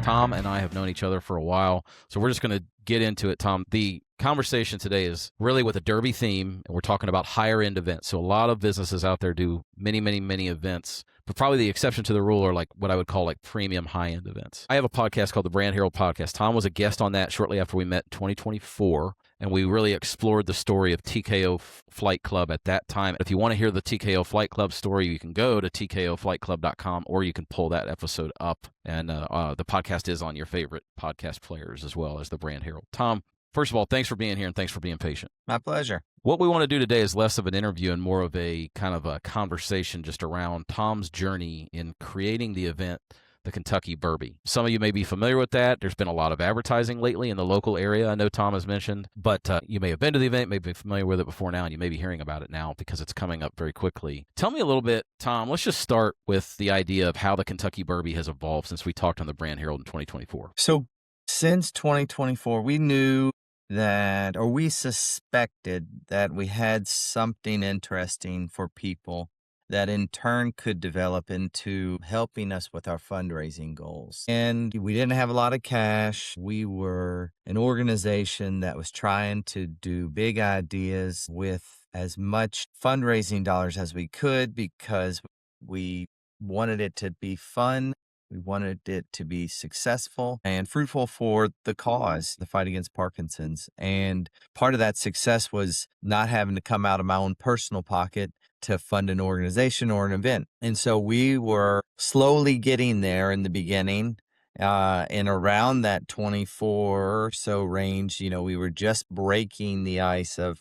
Tom and I have known each other for a while, so we're just going to get into it, Tom. The conversation today is really with a Derby theme, and we're talking about higher-end events. So a lot of businesses out there do many, many, many events, but probably the exception to the rule are like what I would call like premium high-end events. I have a podcast called the Brand Herald Podcast. Tom was a guest on that shortly after we met in 2024, and we really explored the story of TKO Flight Club at that time. If you want to hear the TKO Flight Club story, you can go to tkoflightclub.com, or you can pull that episode up, and the podcast is on your favorite podcast players as well as the Brand Herald. Tom, first of all, thanks for being here and thanks for being patient. My pleasure. What we want to do today is less of an interview and more of a kind of a conversation just around Tom's journey in creating the event, the Kentucky Bourby. Some of you may be familiar with that. There's been a lot of advertising lately in the local area. I know Tom has mentioned, but you may have been to the event, may be familiar with it before now, and you may be hearing about it now because it's coming up very quickly. Tell me a little bit, Tom, let's just start with the idea of how the Kentucky Bourby has evolved since we talked on the Brand Herald in 2024. So since 2024, we knew that, or we suspected that we had something interesting for people that in turn could develop into helping us with our fundraising goals. And we didn't have a lot of cash. We were an organization that was trying to do big ideas with as much fundraising dollars as we could because we wanted it to be fun. We wanted it to be successful and fruitful for the cause, the fight against Parkinson's. And part of that success was not having to come out of my own personal pocket to fund an organization or an event. And so we were slowly getting there in the beginning. And around that 24 or so range, we were just breaking the ice of,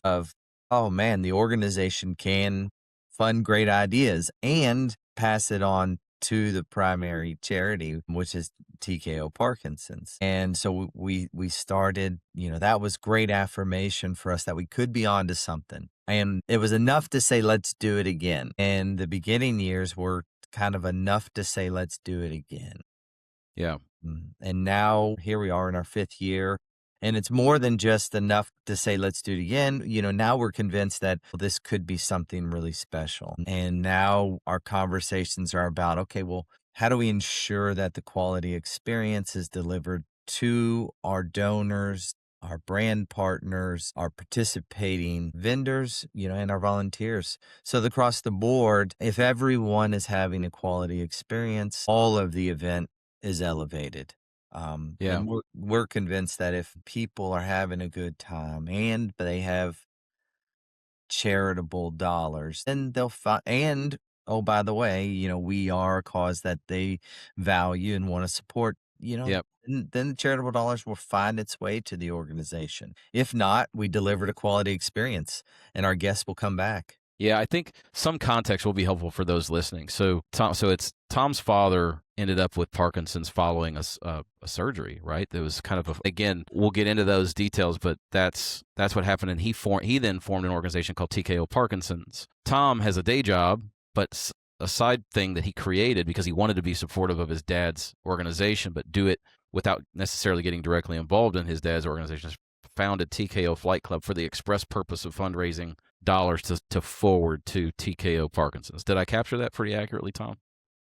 oh man, the organization can fund great ideas and pass it on to the primary charity, which is TKO Parkinson's. And so we started, that was great affirmation for us that we could be onto something. And it was enough to say, let's do it again. And the beginning years were kind of enough to say, let's do it again. Yeah. And now here we are in our 5th year. And it's more than just enough to say, let's do it again. Now we're convinced that this could be something really special. And now our conversations are about, okay, well, how do we ensure that the quality experience is delivered to our donors, our brand partners, our participating vendors, and our volunteers. So across the board, if everyone is having a quality experience, all of the event is elevated. And we're convinced that if people are having a good time and they have charitable dollars, then they'll find, and oh, by the way, we are a cause that they value and want to support, then the charitable dollars will find its way to the organization. If not, we delivered a quality experience and our guests will come back. Yeah, I think some context will be helpful for those listening. So it's Tom's father ended up with Parkinson's following a surgery, right? There was kind of again, we'll get into those details, but that's what happened. And he then formed an organization called TKO Parkinson's. Tom has a day job, but a side thing that he created because he wanted to be supportive of his dad's organization, but do it without necessarily getting directly involved in his dad's organization. Founded TKO Flight Club for the express purpose of fundraising dollars to forward to TKO Parkinson's. Did I capture that pretty accurately, Tom?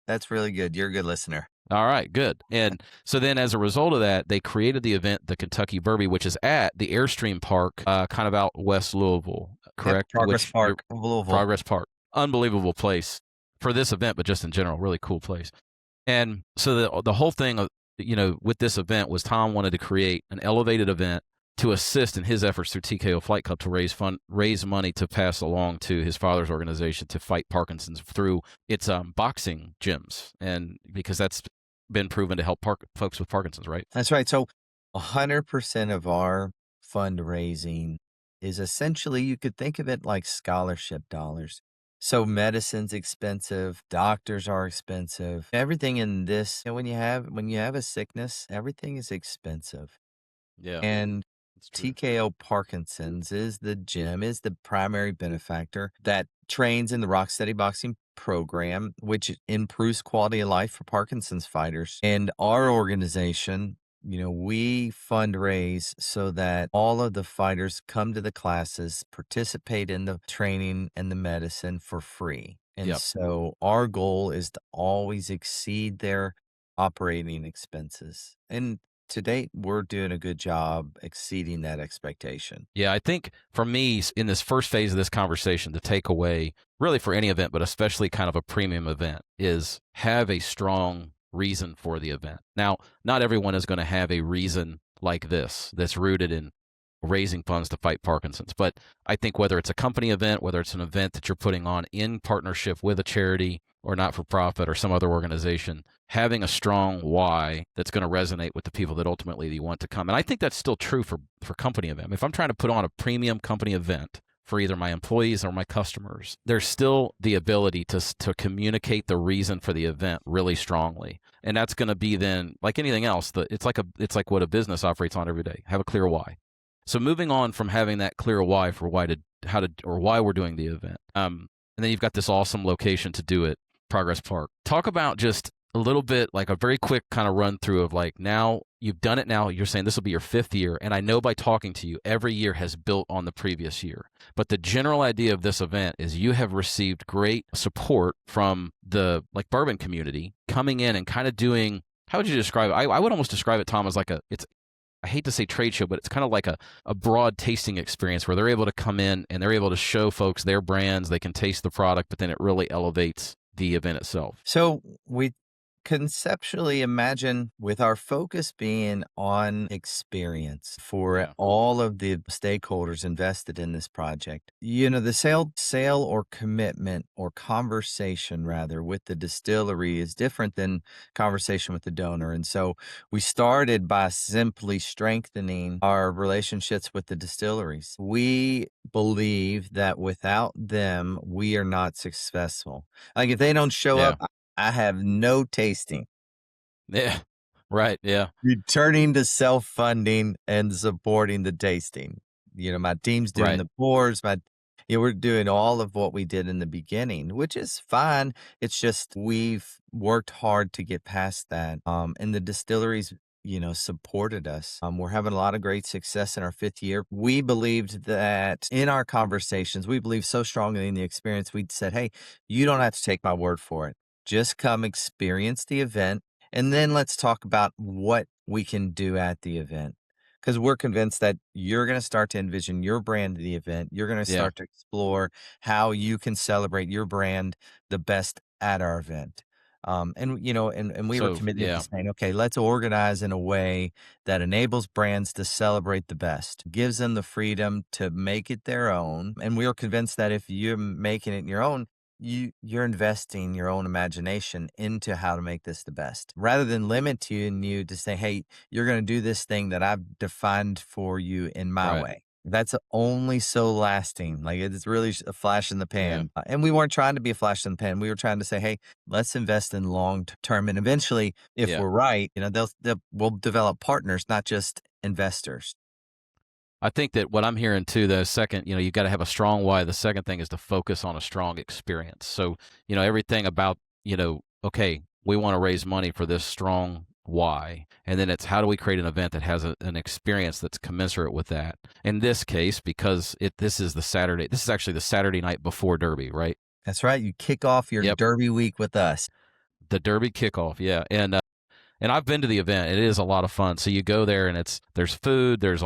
That's really good. You're a good listener. All right, good. And so then as a result of that, they created the event, the Kentucky Bourby, which is at the Airstream Park, kind of out west Louisville, correct? Yep, Progress Park, Louisville. Progress Park. Unbelievable place for this event, but just in general, really cool place. And so the whole thing, with this event was Tom wanted to create an elevated event to assist in his efforts through TKO Flight Club to raise money to pass along to his father's organization to fight Parkinson's through its boxing gyms, and because that's been proven to help folks with Parkinson's, right? That's right. So 100% of our fundraising is essentially, you could think of it like scholarship dollars. So medicine's expensive, doctors are expensive. Everything in this, when you have a sickness, everything is expensive. Yeah. And TKO Parkinson's is the gym, is the primary benefactor that trains in the Rocksteady Boxing program, which improves quality of life for Parkinson's fighters. And our organization, we fundraise so that all of the fighters come to the classes, participate in the training and the medicine for free. And so our goal is to always exceed their operating expenses. And to date, we're doing a good job exceeding that expectation. Yeah, I think for me, in this first phase of this conversation, the takeaway, really for any event, but especially kind of a premium event, is have a strong reason for the event. Now, not everyone is going to have a reason like this that's rooted in raising funds to fight Parkinson's. But I think whether it's a company event, whether it's an event that you're putting on in partnership with a charity or not for profit or some other organization, having a strong why that's going to resonate with the people that ultimately you want to come. And I think that's still true for company event. If I'm trying to put on a premium company event for either my employees or my customers, there's still the ability to communicate the reason for the event really strongly. And that's going to be then, like anything else, it's like what a business operates on every day. Have a clear why. So moving on from having that clear why for why we're doing the event, and then you've got this awesome location to do it, Progress Park. Talk about just a little bit, like a very quick kind of run through of like, now you've done it. Now you're saying this will be your 5th year, and I know by talking to you, every year has built on the previous year. But the general idea of this event is you have received great support from the bourbon community coming in and kind of doing. How would you describe it? I would almost describe it, Tom, as I hate to say trade show, but it's kind of like a broad tasting experience where they're able to come in and they're able to show folks their brands. They can taste the product, but then it really elevates the event itself. So we conceptually imagine with our focus being on experience for Yeah. all of the stakeholders invested in this project, the sale or commitment or conversation rather with the distillery is different than conversation with the donor. And so we started by simply strengthening our relationships with the distilleries. We believe that without them, we are not successful. Like if they don't show Yeah. up, I have no tasting. Yeah. Right. Yeah. Returning to self-funding and supporting the tasting. My team's doing Right. the pours, we're doing all of what we did in the beginning, which is fine. It's just we've worked hard to get past that. And the distilleries, supported us. We're having a lot of great success in our 5th year. We believed that in our conversations, we believe so strongly in the experience, we said, hey, you don't have to take my word for it. Just come experience the event, and then let's talk about what we can do at the event. Because we're convinced that you're going to start to envision your brand at the event. You're going to Yeah. start to explore how you can celebrate your brand the best at our event. And we were So, committed to yeah. saying, okay, let's organize in a way that enables brands to celebrate the best, gives them the freedom to make it their own. And we are convinced that if you're making it your own, you're investing your own imagination into how to make this the best rather than limiting you to say, hey, you're going to do this thing that I've defined for you in my Right. way. That's only so lasting. Like it's really a flash in the Yeah. pan. And we weren't trying to be a flash in the pan. We were trying to say, hey, let's invest in long term. And eventually, if Yeah. we're right, we'll develop partners, not just investors. I think that what I'm hearing too, the second, you've got to have a strong why. The second thing is to focus on a strong experience. So, everything about, okay, we want to raise money for this strong why. And then it's how do we create an event that has an experience that's commensurate with that. In this case, because this is actually the Saturday night before Derby, right? That's right. You kick off your Yep. Derby week with us. The Derby kickoff. Yeah. And I've been to the event. It is a lot of fun. So you go there and there's food, there's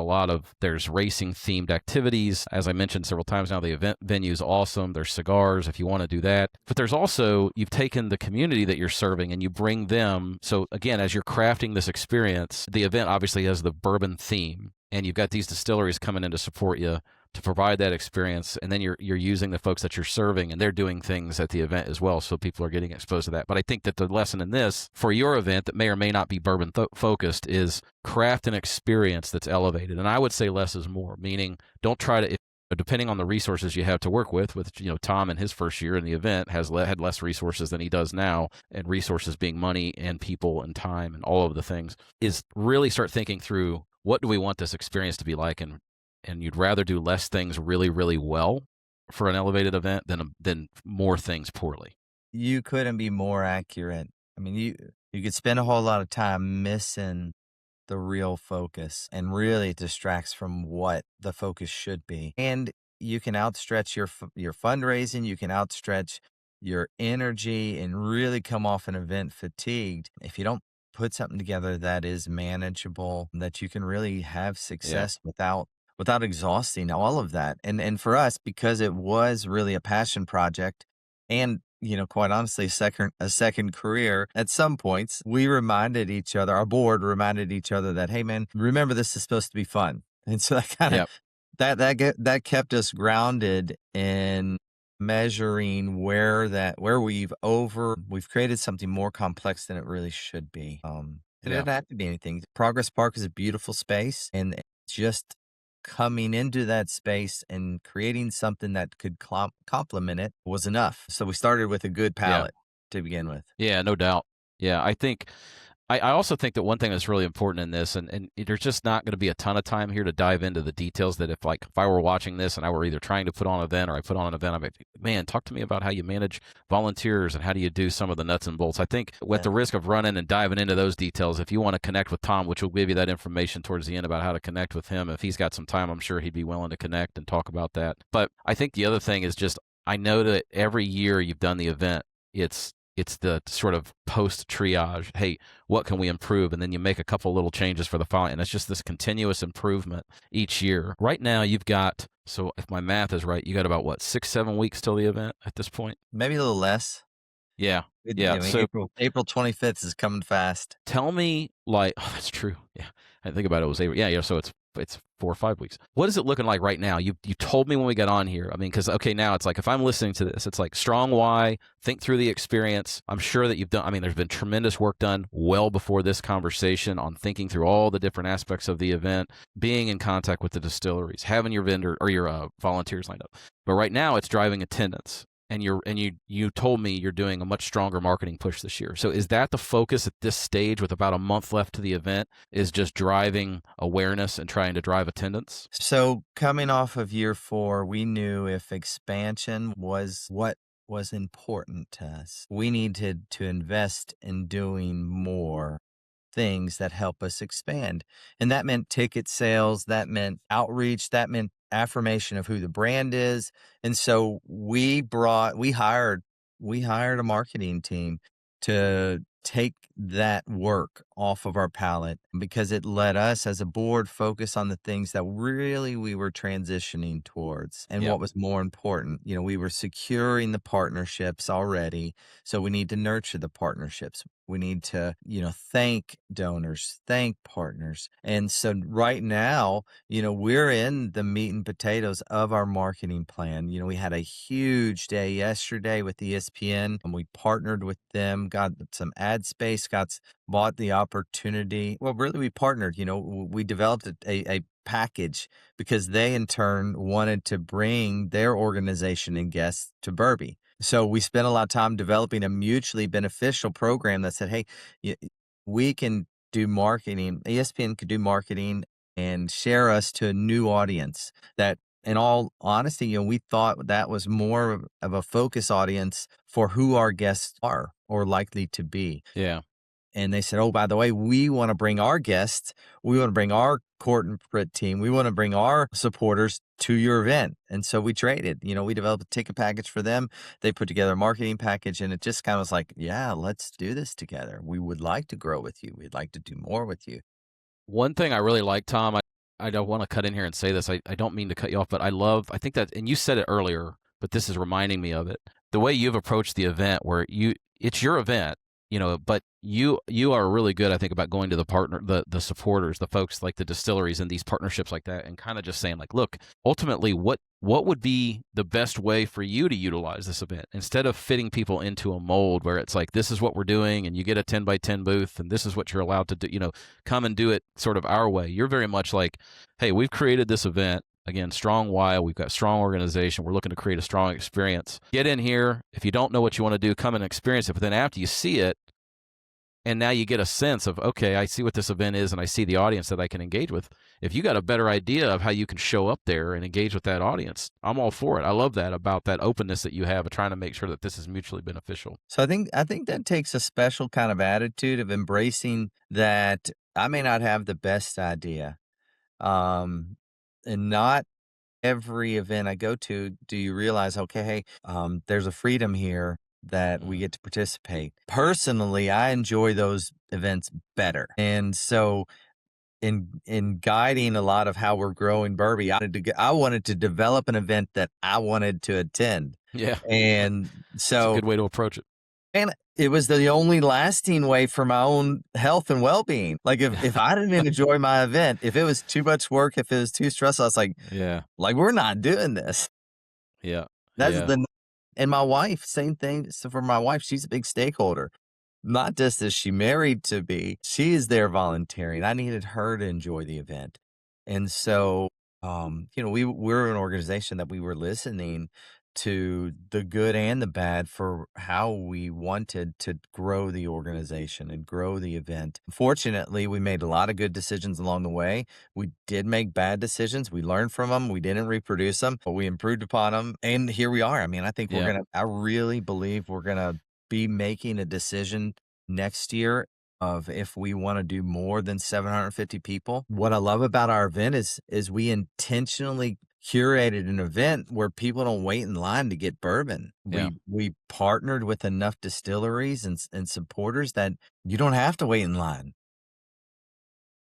racing themed activities. As I mentioned several times now, the event venue is awesome. There's cigars if you want to do that. But there's also, you've taken the community that you're serving and you bring them. So again, as you're crafting this experience, the event obviously has the bourbon theme, and you've got these distilleries coming in to support you to provide that experience, and then you're using the folks that you're serving, and they're doing things at the event as well, so people are getting exposed to that. But I think that the lesson in this for your event that may or may not be bourbon focused is craft an experience that's elevated. And I would say less is more, meaning don't try to, depending on the resources you have to work with Tom in his first year in the event had less resources than he does now, and resources being money and people and time and all of the things, is really start thinking through what do we want this experience to be like, and you'd rather do less things really, really well for an elevated event than more things poorly. You couldn't be more accurate. I mean, you could spend a whole lot of time missing the real focus, and really it distracts from what the focus should be. And you can outstretch your fundraising, you can outstretch your energy and really come off an event fatigued if you don't put something together that is manageable, that you can really have Yeah. success without exhausting all of that. And for us, because it was really a passion project and, quite honestly, a second career, at some points, we reminded each other, our board reminded each other that, hey man, remember this is supposed to be fun. And so that kind of Yep. that kept us grounded in measuring where we've created something more complex than it really should be. And it Yeah. doesn't have to be anything. Progress Park is a beautiful space, and just coming into that space and creating something that could complement it was enough. So we started with a good Yeah. palette to begin with. Yeah, no doubt. Yeah, I think I also think that one thing that's really important in this, and there's just not going to be a ton of time here to dive into the details. That if I were watching this and I were either trying to put on an event or I put on an event, I'm like, man, talk to me about how you manage volunteers and how do you do some of the nuts and bolts. I think with Yeah. the risk of running and diving into those details, if you want to connect with Tom, which will give you that information towards the end about how to connect with him, if he's got some time, I'm sure he'd be willing to connect and talk about that. But I think the other thing is just I know that every year you've done the event, it's the sort of post triage. Hey, what can we improve? And then you make a couple little changes for the following. And it's just this continuous improvement each year. Right now, you've got, so if my math is right, you got about what, 6, 7 weeks till the event at this point? Maybe a little less. Yeah. I Yeah. mean, So April 25th is coming fast. tell me, like, oh, that's true. Yeah. I think about it, it was April. Yeah. Yeah. So it's 4 or 5 weeks. What is it looking like right now? You told me when we got on here. I mean, because okay, now it's like if I'm listening to this, it's like strong why, think through the experience. I'm sure that you've done. I mean, there's been tremendous work done well before this conversation on thinking through all the different aspects of the event, being in contact with the distilleries, having your vendor or your volunteers lined up. But right now, it's driving attendance. And you told me you're doing a much stronger marketing push this year. So is that the focus at this stage with about a month left to the event, is just driving awareness and trying to drive attendance? So coming off of year 4, we knew if expansion was what was important to us, we needed to invest in doing more things that help us expand. And that meant ticket sales, that meant outreach, that meant affirmation of who the brand is. And so we hired a marketing team to take that work off of our palette, because it let us as a board focus on the things that really we were transitioning towards and Yep. what was more important. We were securing the partnerships already, so we need to nurture the partnerships. We need to, thank donors, thank partners. And so right now, we're in the meat and potatoes of our marketing plan. We had a huge day yesterday with ESPN, and we partnered with them, got some ad space, bought the opportunity. Well, really, we partnered. We developed a package because they in turn wanted to bring their organization and guests to Bourby. So we spent a lot of time developing a mutually beneficial program that said, hey, y- we can do marketing. ESPN could do marketing and share us to a new audience that, in all honesty, we thought that was more of a focus audience for who our guests are or likely to be. Yeah. And they said, oh, by the way, we want to bring our guests, we want to bring our corporate team, we want to bring our supporters to your event. And so we traded. We developed a ticket package for them. They put together a marketing package, and it just kind of was like, yeah, let's do this together. We would like to grow with you. We'd like to do more with you. One thing I really like, Tom, I don't want to cut in here and say this. I don't mean to cut you off, but I think that, and you said it earlier, but this is reminding me of it. The way you've approached the event where it's your event, but you are really good, I think, about going to the supporters, the folks like the distilleries and these partnerships like that, and kind of just saying like, look, ultimately, what would be the best way for you to utilize this event instead of fitting people into a mold where it's like, this is what we're doing and you get a 10 by 10 booth and this is what you're allowed to do, come and do it sort of our way. You're very much like, hey, we've created this event. Again, strong why, we've got strong organization. We're looking to create a strong experience. Get in here. If you don't know what you want to do, come and experience it. But then after you see it, and now you get a sense of, okay, I see what this event is and I see the audience that I can engage with. If you got a better idea of how you can show up there and engage with that audience, I'm all for it. I love that about that openness that you have of trying to make sure that this is mutually beneficial. So I think that takes a special kind of attitude of embracing that I may not have the best idea. Um, and not every event I go to do you realize, okay, hey, there's a freedom here that we Mhm. get to participate. Personally, I enjoy those events better. And so in guiding a lot of how we're growing Bourby, I wanted to develop an event that I wanted to attend. Yeah. And That's a so good way to approach it. and it was the only lasting way for my own health and well-being. Like if I didn't enjoy my event, if it was too much work, if it was too stressful, I was Yeah. like we're not doing this. Yeah. That's Yeah. the And my wife, same thing. So for my wife, she's a big stakeholder. Not just is she married to me, she is there volunteering. I needed her to enjoy the event. And so, we're an organization that we were listening to the good and the bad for how we wanted to grow the organization and grow the event. Fortunately, we made a lot of good decisions along the way. We did make bad decisions. We learned from them. We didn't reproduce them, but we improved upon them. And here we are. I mean, Yeah. I really believe we're going to be making a decision next year of if we want to do more than 750 people. What I love about our event is we intentionally curated an event where people don't wait in line to get bourbon. Yeah. We partnered with enough distilleries and supporters that you don't have to wait in line.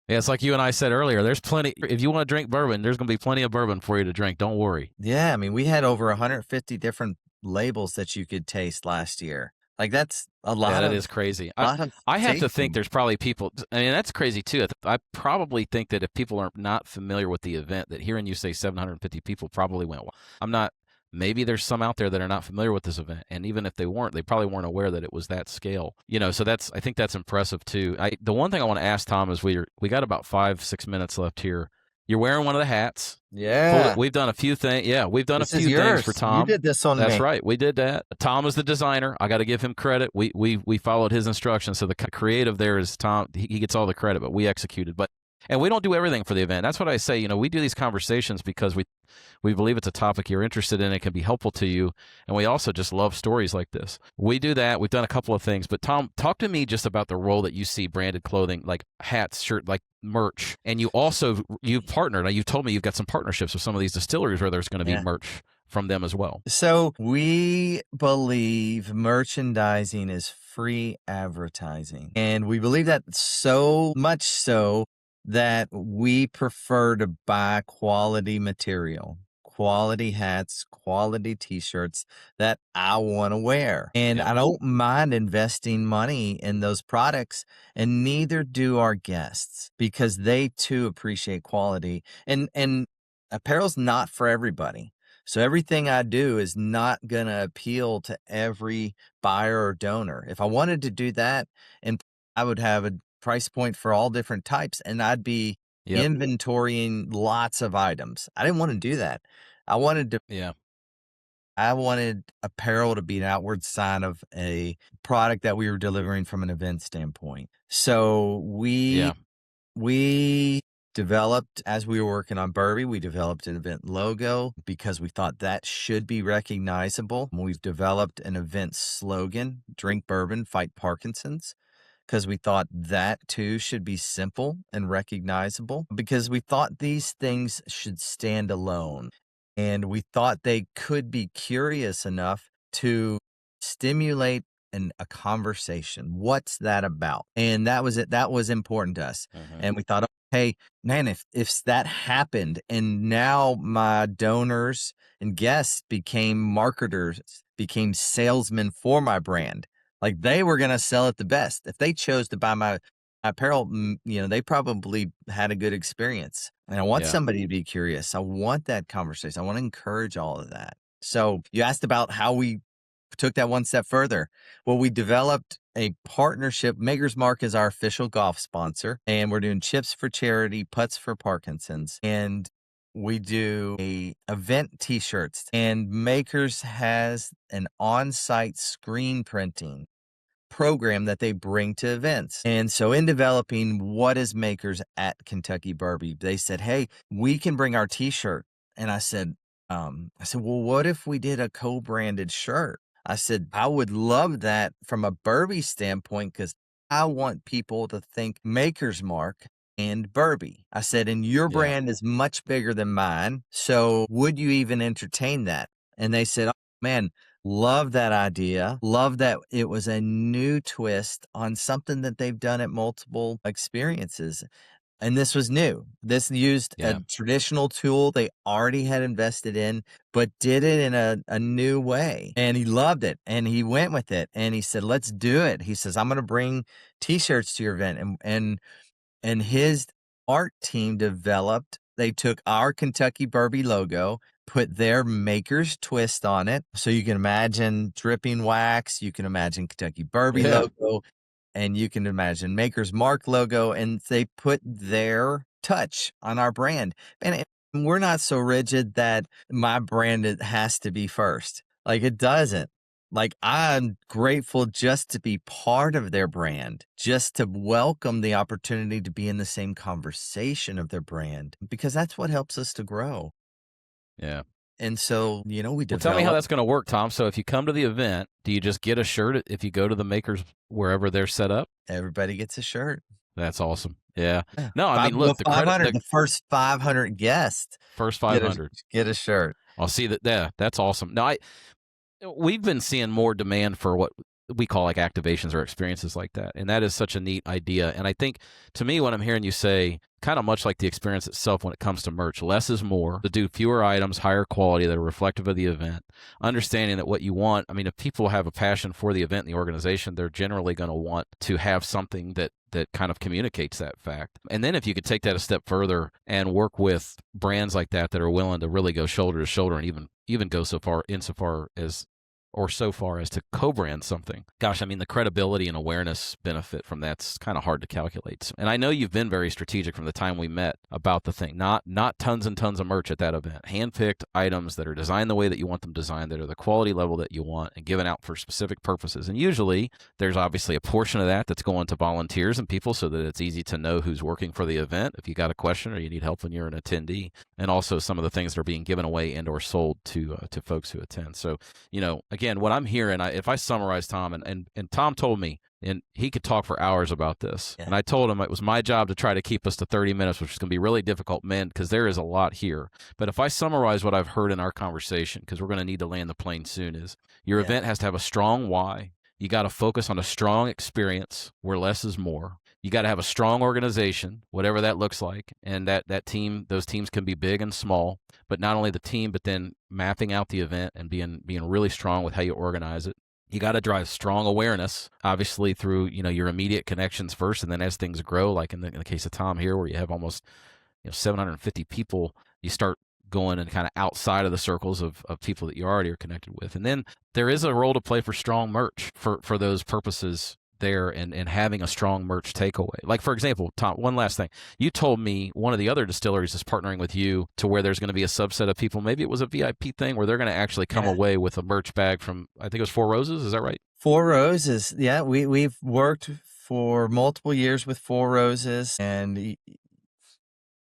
Yeah, it's like you and I said earlier. There's plenty. If you want to drink bourbon, there's going to be plenty of bourbon for you to drink. Don't worry. Yeah, I mean, we had over 150 different labels that you could taste last year. Like that's Yeah, that is crazy. a lot of I have to think tasting. there's probably people. I mean, that's crazy too. I probably think that if people are not familiar with the event, that hearing you say 750 people probably went. Well, I'm not. Maybe there's some out there that are not familiar with this event, and even if they weren't, they probably weren't aware that it was that scale. So I think that's impressive too. The one thing I want to ask Tom is we got about 5-6 minutes left here. You're wearing one of the hats. Yeah. We've done a few things. Yeah, we've done a This is few things for yours. You Tom. did this on That's me. right. We did that. Tom is the designer. I got to give him credit. We followed his instructions. So the creative there is Tom. He gets all the credit, but we executed. And we don't do everything for the event. That's what I say. We do these conversations because we believe it's a topic you're interested in. It can be helpful to you. And we also just love stories like this. We do that. We've done a couple of things. But Tom, talk to me just about the role that you see branded clothing, like hats, shirt, like merch. And you've partnered. Now, you've told me you've got some partnerships with some of these distilleries where there's going to be merch from them as well. So we believe merchandising is free advertising. And we believe that so much so that we prefer to buy quality material, quality hats, quality t-shirts that I want to wear. And I don't mind investing money in those products, and neither do our guests, because they too appreciate quality. And apparel's not for everybody. So everything I do is not going to appeal to every buyer or donor. If I wanted to do that, and I would have a price point for all different types, and I'd be inventorying lots of items. I didn't want to do that. I wanted apparel to be an outward sign of a product that we were delivering from an event standpoint. So we developed, as we were working on Bourby, we developed an event logo because we thought that should be recognizable. We've developed an event slogan, drink bourbon, fight Parkinson's, because we thought that too should be simple and recognizable, because we thought these things should stand alone. And we thought they could be curious enough to stimulate a conversation. What's that about? And that was it. That was important to us. And we thought, hey, man, if that happened and now my donors and guests became marketers, became salesmen for my brand, like they were going to sell it the best. If they chose to buy my apparel, they probably had a good experience. And I want somebody to be curious. I want that conversation. I want to encourage all of that. So you asked about how we took that one step further. Well, we developed a partnership. Maker's Mark is our official golf sponsor, and we're doing chips for charity, putts for Parkinson's, and we do event t-shirts. And Maker's has an on-site screen printing program that they bring to events. And so in developing what is Makers at Kentucky Bourby, they said, hey, we can bring our t-shirt. And I said, well, what if we did a co-branded shirt? I said, I would love that from a Bourby standpoint, because I want people to think Maker's Mark and Bourby. I said, and your brand is much bigger than mine. So would you even entertain that? And they said, oh, man, Love that idea. Love that it was a new twist on something that they've done at multiple experiences. And this was new. This used a Yeah. traditional tool they already had invested in, but did it in a new way. And he loved it. And he went with it. And he said, let's do it. He says, I'm going to bring t-shirts to your event. And his art team developed, they took our Kentucky Bourby logo, put their maker's twist on it. So you can imagine dripping wax, you can imagine Kentucky Bourby Yeah. logo, and you can imagine Maker's Mark logo, and they put their touch on our brand. And we're not so rigid that my brand has to be first. Like, it doesn't. Like, I'm grateful just to be part of their brand, just to welcome the opportunity to be in the same conversation of their brand, because that's what helps us to grow. Yeah. And so, we Well, tell me how develop. that's going to work, Tom. So if you come to the event, do you just get a shirt if you go to the makers wherever they're set up? Everybody gets a shirt. That's awesome. Yeah. Yeah. No, I mean, look, the credit, 500, the the first 500 guests first get a 500. get a shirt. I'll see that. Yeah, that's awesome. No, we've been seeing more demand for what we call like activations or experiences like that. And that is such a neat idea. And I think to me, what I'm hearing you say, kind of much like the experience itself when it comes to merch, less is more, to do fewer items, higher quality that are reflective of the event, understanding that what you want, I mean, if people have a passion for the event and the organization, they're generally going to want to have something that kind of communicates that fact. And then if you could take that a step further and work with brands like that that are willing to really go shoulder to shoulder and even go so far as to co-brand something. Gosh, I mean, the credibility and awareness benefit from that's kind of hard to calculate. And I know you've been very strategic from the time we met about the thing. Not tons and tons of merch at that event. Handpicked items that are designed the way that you want them designed, that are the quality level that you want, and given out for specific purposes. And usually, there's obviously a portion of that that's going to volunteers and people so that it's easy to know who's working for the event if you got a question or you need help when you're an attendee. And also some of the things that are being given away and or sold to folks who attend. So, again, what I'm hearing, if I summarize Tom, and Tom told me, and he could talk for hours about this, Yeah. and I told him it was my job to try to keep us to 30 minutes, which is going to be really difficult, man, because there is a lot here. But if I summarize what I've heard in our conversation, because we're going to need to land the plane soon, is your Yeah. event has to have a strong why. You got to focus on a strong experience where less is more. You got to have a strong organization, whatever that looks like, and that team, those teams can be big and small. But not only the team, but then mapping out the event and being really strong with how you organize it. You got to drive strong awareness, obviously through your immediate connections first, and then as things grow, like in the case of Tom here, where you have almost 750 people, you start going and kind of outside of the circles of people that you already are connected with. And then there is a role to play for strong merch for those purposes there and having a strong merch takeaway. Like, for example, Tom, one last thing. You told me one of the other distilleries is partnering with you to where there's going to be a subset of people. Maybe it was a VIP thing where they're going to actually come Yeah. away with a merch bag from, I think it was Four Roses. Is that right? Four Roses. Yeah, we've worked for multiple years with Four Roses, and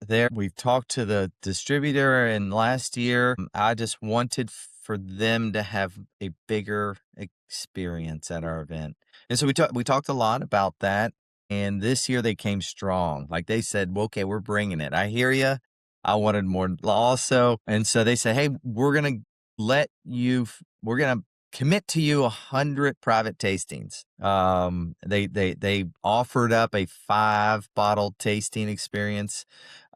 there we've talked to the distributor, and last year I just wanted for them to have a bigger experience at our event. And so we talked a lot about that, and this year they came strong. Like, they said, well, okay, we're bringing it. I hear you. I wanted more also. And so they said, hey, we're going to we're going to commit to you 100 private tastings. They offered up a 5-bottle tasting experience.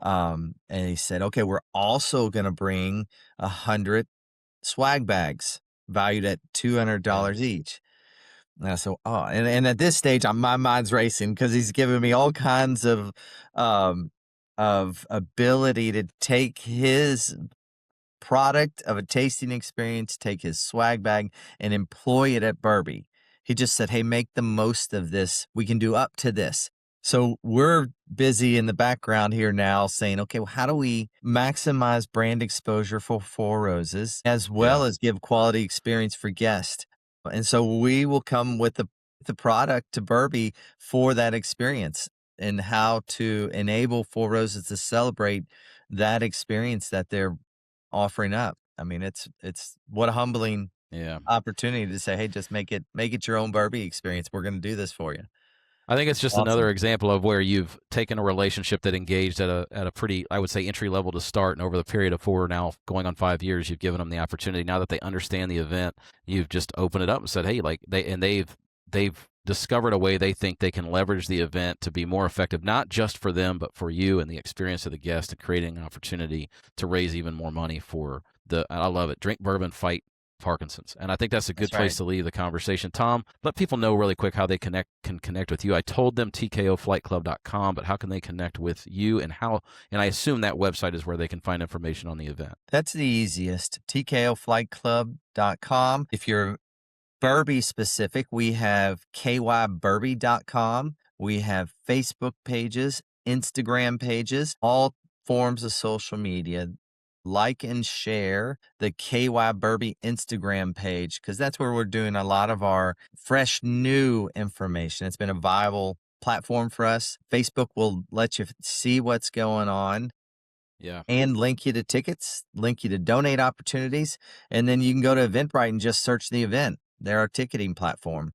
And he said, okay, we're also going to bring 100 swag bags valued at $200 each. And I said, oh, and at this stage, my mind's racing because he's giving me all kinds of ability to take his product of a tasting experience, take his swag bag and employ it at Bourby. He just said, hey, make the most of this. We can do up to this. So we're busy in the background here now saying, okay, well, how do we maximize brand exposure for Four Roses as well Yeah. as give quality experience for guests? And so we will come with the product to Bourby for that experience and how to enable Four Roses to celebrate that experience that they're offering up. I mean, it's what a humbling Yeah. opportunity to say, hey, just make it your own Bourby experience. We're going to do this for you. I think it's just Awesome. another example of where you've taken a relationship that engaged at a pretty, I would say, entry level to start, and over the period of 4 now going on 5 years, you've given them the opportunity. Now that they understand the event, you've just opened it up and said, hey, like they've discovered a way they think they can leverage the event to be more effective, not just for them, but for you and the experience of the guest, and creating an opportunity to raise even more money for I love it, drink bourbon, fight Parkinson's. And I think that's a good place to leave the conversation. Tom, let people know really quick how they can connect with you. I told them TKOFlightClub.com, but how can they connect with you, and I assume that website is where they can find information on the event. That's the easiest, TKOFlightClub.com. If you're Bourby specific, we have kybourby.com. We have Facebook pages, Instagram pages, all forms of social media. Like and share the KY Bourby Instagram page, because that's where we're doing a lot of our fresh, new information. It's been a viable platform for us. Facebook will let you see what's going on. Yeah. And link you to tickets, link you to donate opportunities. And then you can go to Eventbrite and just search the event. They're our ticketing platform.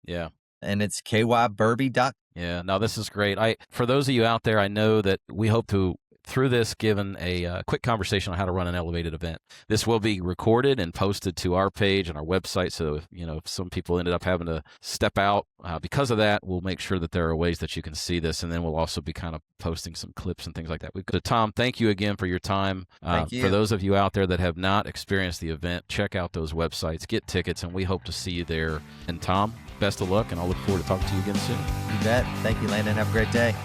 Yeah. And it's kybourby.com. Yeah. No, this is great. For those of you out there, I know that we hope to, through this, given a quick conversation on how to run an elevated event. This will be recorded and posted to our page and our website. So, if some people ended up having to step out because of that, we'll make sure that there are ways that you can see this. And then we'll also be kind of posting some clips and things like that. Tom, thank you again for your time. Thank you. For those of you out there that have not experienced the event, check out those websites, get tickets, and we hope to see you there. And Tom, best of luck, and I'll look forward to talking to you again soon. You bet. Thank you, Landon. Have a great day.